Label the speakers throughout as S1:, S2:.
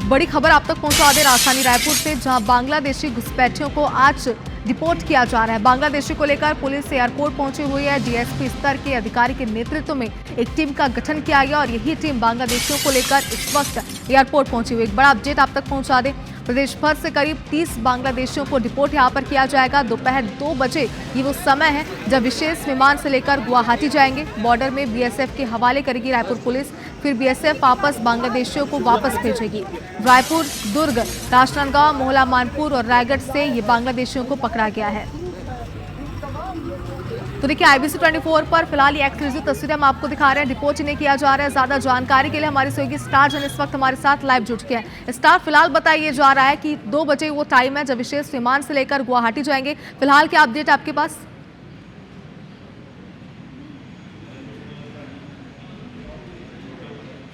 S1: बड़ी खबर आप तक पहुंचा दे राजधानी रायपुर से, जहां बांग्लादेशी घुसपैठियों को आज डिपोर्ट किया जा रहा है। बांग्लादेशी को लेकर पुलिस एयरपोर्ट पहुंची हुई है। डीएसपी स्तर के अधिकारी के नेतृत्व में एक टीम का गठन किया गया और यही टीम बांग्लादेशियों को लेकर इस वक्त एयरपोर्ट पहुंची हुई। एक बड़ा अपडेट आप तक पहुंचा दे, प्रदेश भर से करीब 30 बांग्लादेशियों को डिपोर्ट यहां पर किया जाएगा। दोपहर 2 बजे ये वो समय है जब विशेष विमान से लेकर गुवाहाटी जाएंगे। बॉर्डर में बीएसएफ के हवाले करेगी रायपुर पुलिस, फिर बीएसएफ वापस बांग्लादेशियों को वापस भेजेगी। रायपुर, दुर्ग, राजनांदगांव, मोहला मानपुर और रायगढ़ से ये बांग्लादेशियों को पकड़ा गया है। तो देखिए, IBC 24 पर फिलहाल ये एक्सक्लूसिव तस्वीरें हम आपको दिखा रहे हैं। डिपोर्ट इन्हें किया जा रहा है। ज्यादा जानकारी के लिए हमारे सहयोगी स्टार जन इस वक्त हमारे साथ लाइव जुट के हैं। स्टार, फिलहाल बताइए जा रहा है कि 2 बजे वो टाइम है जब विशेष विमान से लेकर गुवाहाटी जाएंगे। फिलहाल क्या अपडेट आपके पास?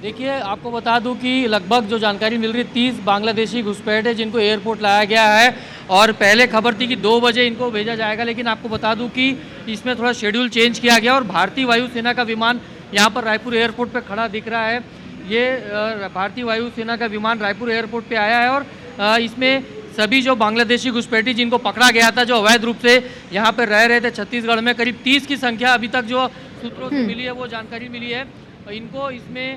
S2: देखिए, आपको बता दूं कि लगभग जो जानकारी मिल रही है 30 बांग्लादेशी घुसपैठ है जिनको एयरपोर्ट लाया गया है और पहले खबर थी कि 2 बजे इनको भेजा जाएगा, लेकिन आपको बता दूं कि इसमें थोड़ा शेड्यूल चेंज किया गया और भारतीय वायुसेना का विमान यहां पर रायपुर एयरपोर्ट पे खड़ा दिख रहा है। ये भारतीय वायुसेना का विमान रायपुर एयरपोर्ट पे आया है और इसमें सभी जो बांग्लादेशी घुसपैठी जिनको पकड़ा गया था, जो अवैध रूप से यहाँ पर रह रहे थे छत्तीसगढ़ में, करीब 30 की संख्या अभी तक जो सूत्रों से मिली है वो जानकारी मिली है। इनको इसमें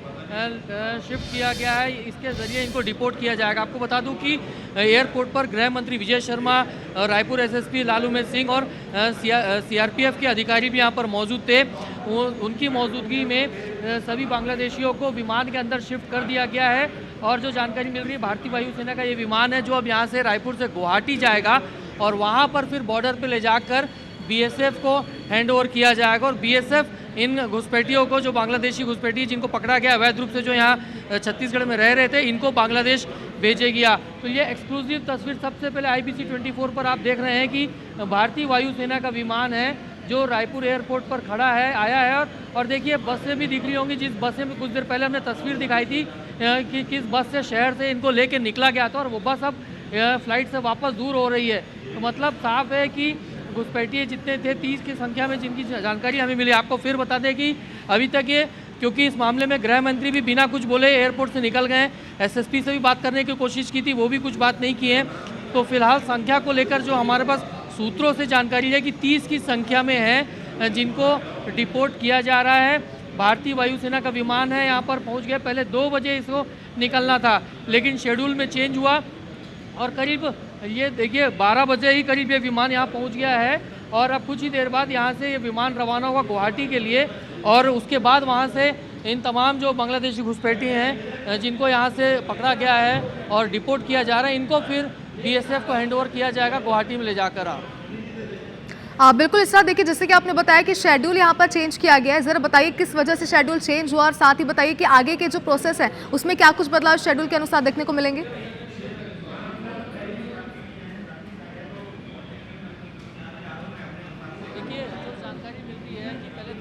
S2: शिफ्ट किया गया है, इसके ज़रिए इनको डिपोर्ट किया जाएगा। आपको बता दूं कि एयरपोर्ट पर गृह मंत्री विजय शर्मा, रायपुर एसएसपी लालूमेद सिंह और सीआरपीएफ के अधिकारी भी यहां पर मौजूद थे। उनकी मौजूदगी में सभी बांग्लादेशियों को विमान के अंदर शिफ्ट कर दिया गया है और जो जानकारी मिल रही है, भारतीय वायुसेना का ये विमान है जो अब यहाँ से रायपुर से गुवाहाटी जाएगा और वहाँ पर फिर बॉर्डर पर ले जाकर बीएसएफ को हैंड ओवर किया जाएगा और बीएसएफ इन घुसपैठियों को, जो बांग्लादेशी घुसपैठी जिनको पकड़ा गया अवैध रूप से जो यहाँ छत्तीसगढ़ में रह रहे थे, इनको बांग्लादेश भेजेगी। तो ये एक्सक्लूसिव तस्वीर सबसे पहले IBC 24 पर आप देख रहे हैं कि भारतीय वायुसेना का विमान है जो रायपुर एयरपोर्ट पर खड़ा है, आया है। और देखिए, बसें भी दिख रही होंगी, जिस बसें में कुछ देर पहले हमने तस्वीर दिखाई थी कि किस बस से शहर से इनको लेके निकला गया था और वो बस अब फ्लाइट से वापस दूर हो रही है। तो मतलब साफ है कि घुसपैठिए जितने थे 30 की संख्या में, जिनकी जानकारी हमें मिली। आपको फिर बता दें कि अभी तक ये, क्योंकि इस मामले में गृह मंत्री भी बिना कुछ बोले एयरपोर्ट से निकल गए, एसएसपी से भी बात करने की कोशिश की थी, वो भी कुछ बात नहीं की है। तो फिलहाल संख्या को लेकर जो हमारे पास सूत्रों से जानकारी है कि 30 की संख्या में है जिनको डिपोर्ट किया जा रहा है। भारतीय वायुसेना का विमान है, यहाँ पर पहुँच गए। पहले 2 बजे इसको निकलना था, लेकिन शेड्यूल में चेंज हुआ और करीब ये देखिए 12 बजे ही करीब ये विमान यहाँ पहुँच गया है और अब कुछ ही देर बाद यहाँ से ये विमान रवाना होगा गुवाहाटी के लिए और उसके बाद वहाँ से इन तमाम जो बांग्लादेशी घुसपैठी हैं जिनको यहाँ से पकड़ा गया है और डिपोर्ट किया जा रहा है, इनको फिर बीएसएफ को हैंड ओवर किया जाएगा गुवाहाटी में ले जाकर।
S1: बिल्कुल इस तरह देखिए, जैसे कि आपने बताया कि शेड्यूल यहाँ पर चेंज किया गया है, जरा बताइए किस वजह से शेड्यूल चेंज हुआ और साथ ही बताइए कि आगे के जो प्रोसेस है उसमें क्या कुछ बदलाव शेड्यूल के अनुसार देखने को मिलेंगे?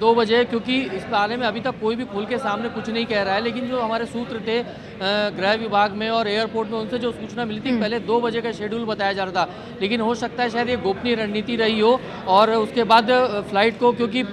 S2: 2 बजे, क्योंकि इस बारे में अभी तक कोई भी खुल के सामने कुछ नहीं कह रहा है, लेकिन जो हमारे सूत्र थे गृह विभाग में और एयरपोर्ट में, उनसे जो सूचना मिली थी पहले 2 बजे का शेड्यूल बताया जा रहा था, लेकिन हो सकता है शायद ये गोपनीय रणनीति रही हो और उसके बाद फ्लाइट को, क्योंकि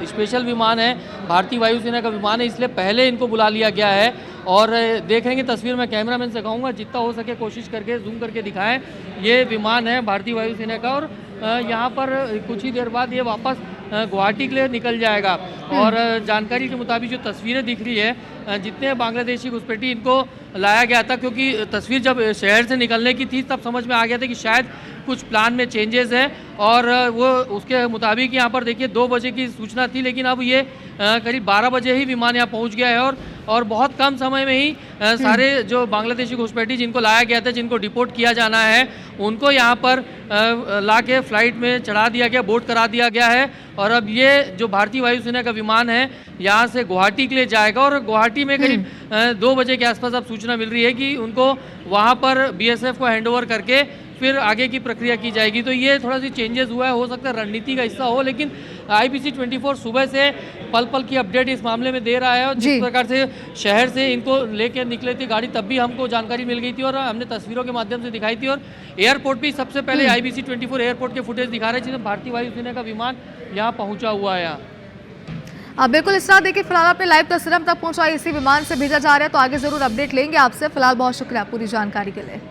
S2: स्पेशल विमान है, भारतीय वायुसेना का विमान है, इसलिए पहले इनको बुला लिया गया है। और देखेंगे तस्वीर में, कैमरामैन से कहूँगा जितना हो सके कोशिश करके जूम करके दिखाएं। ये विमान है भारतीय वायुसेना का और यहाँ पर कुछ ही देर बाद ये वापस गुवाहाटी के लिए निकल जाएगा। और जानकारी के मुताबिक जो तस्वीरें दिख रही है, जितने बांग्लादेशी घुसपैठी इनको लाया गया था, क्योंकि तस्वीर जब शहर से निकलने की थी तब समझ में आ गया था कि शायद कुछ प्लान में चेंजेस है और वो उसके मुताबिक यहाँ पर देखिए 2 बजे की सूचना थी, लेकिन अब ये करीब 12 बजे ही विमान यहाँ पहुँच गया है और बहुत कम समय में ही सारे जो बांग्लादेशी घुसपैठी जिनको लाया गया था, जिनको डिपोर्ट किया जाना है, उनको यहाँ पर ला के फ्लाइट में चढ़ा दिया गया, बोर्ड करा दिया गया है। और अब ये जो भारतीय वायुसेना का विमान है यहाँ से गुवाहाटी के लिए जाएगा और गुवाहाटी में करीब 2 बजे के आसपास अब सूचना मिल रही है कि उनको वहाँ पर बीएसएफ को हैंडओवर करके फिर आगे की प्रक्रिया की जाएगी। तो ये थोड़ा सी चेंजेस हुआ है, हो सकता है रणनीति का हिस्सा हो, लेकिन IBC 24 सुबह से पल पल की अपडेट इस मामले में दे रहा है। और जिस प्रकार से शहर से इनको लेकर निकले थी गाड़ी, तब भी हमको जानकारी मिल गई थी और हमने तस्वीरों के माध्यम से दिखाई थी। और एयरपोर्ट भी सबसे पहले IBC 24 एयरपोर्ट के फुटेज दिखा रहे हैं जिसमें भारतीय वायुसेना का विमान यहाँ पहुँचा हुआ है।
S1: बिल्कुल इस तरह देखिए, फिलहाल आपने लाइव तस्वीर हम तक पहुंचाई, इसी विमान से भेजा जा रहा है, तो आगे जरूर अपडेट लेंगे आपसे। फिलहाल बहुत शुक्रिया पूरी जानकारी के लिए।